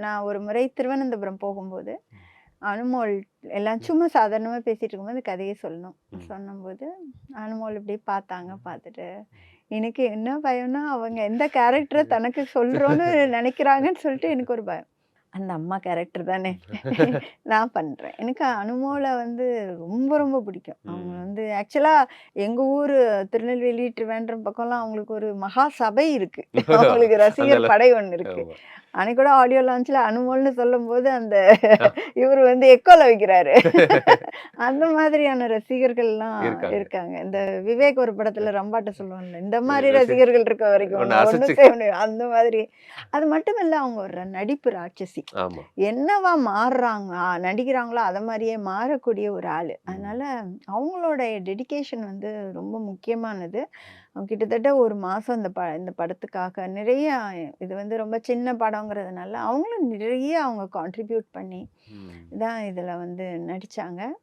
நான் ஒரு முறை திருவனந்தபுரம் போகும்போது, அனுமோள் எல்லாம் சும்மா சாதாரணமா பேசிட்டு இருக்கும்போது கதைய சொன்னோம். ம். சொன்னம்போது, அனுமோள் இப்படி பார்த்தாங்க. பார்த்துட்டு, எனக்கு என்ன பயம்னா, அவங்க எந்த கேரக்டர தனக்கு சொல்றோம்னு நெனைக்கிறாங்கன்னு சொல்லிட்டு எனக்கு ஒரு பயம். அந்த அம்மா கேரக்டர் தானே நான் பண்றேன். எனக்கு அனுமோல வந்து ரொம்ப ரொம்ப பிடிக்கும். அவங்க ம். வந்து ஆக்சுவலா எங்க ஊரு திருநெல்வேலி, திருவேண்டரம் பக்கம்லாம் அவங்களுக்கு ஒரு மகா சபை இருக்கு. அவங்களுக்கு அந்த ரசிகர் படை ஒண்ணு இருக்கு. ஆமா. அன்னைக்கு கூட ஆடியோ லான்ச்ல அனுமோல்னு சொல்லும்போது, அந்த அ. இவரு வந்து எக்கோல வைக்கிறாரு. அந்த மாதிரியான ரசிகர்கள்லாம் இருக்காங்க. இருக்காங்க. இந்த விவேக் ஒரு படத்துல ரம்பாட்ட சொல்லுவான்ல, இந்த அ மாரி ரசி ரசிகர்கள் இருக்க வரைக்கும் உன்ன உன்ன அசச்சு ஒண்ணும் செய்ய முடியாது. அந்த மாதிரி. அது மட்டும் இல்ல, அவங்க ஒரு நடிப்பு ராட்சசி. ஆமா. என்னவா மாறுறாங்க நடிக்கிறாங்களோ, அத மாரியே மாறக்கூடிய ஒரு ஆளு. அதனால ம். அவங்களுடைய டெடிகேஷன் வந்து ரொம்ப முக்கியமானது. அவங்க கிட்டத்தட்ட 1 மாசம் இந்த படத்துக்காக நிறைய இது வந்து ரொம்ப சின்ன படங்கிறதுனால, அவங்களும் நிறைய அவங்க கான்ட்ரிபியூட் பண்ணி ம். தான் இதுல வந்து நடிச்சாங்க.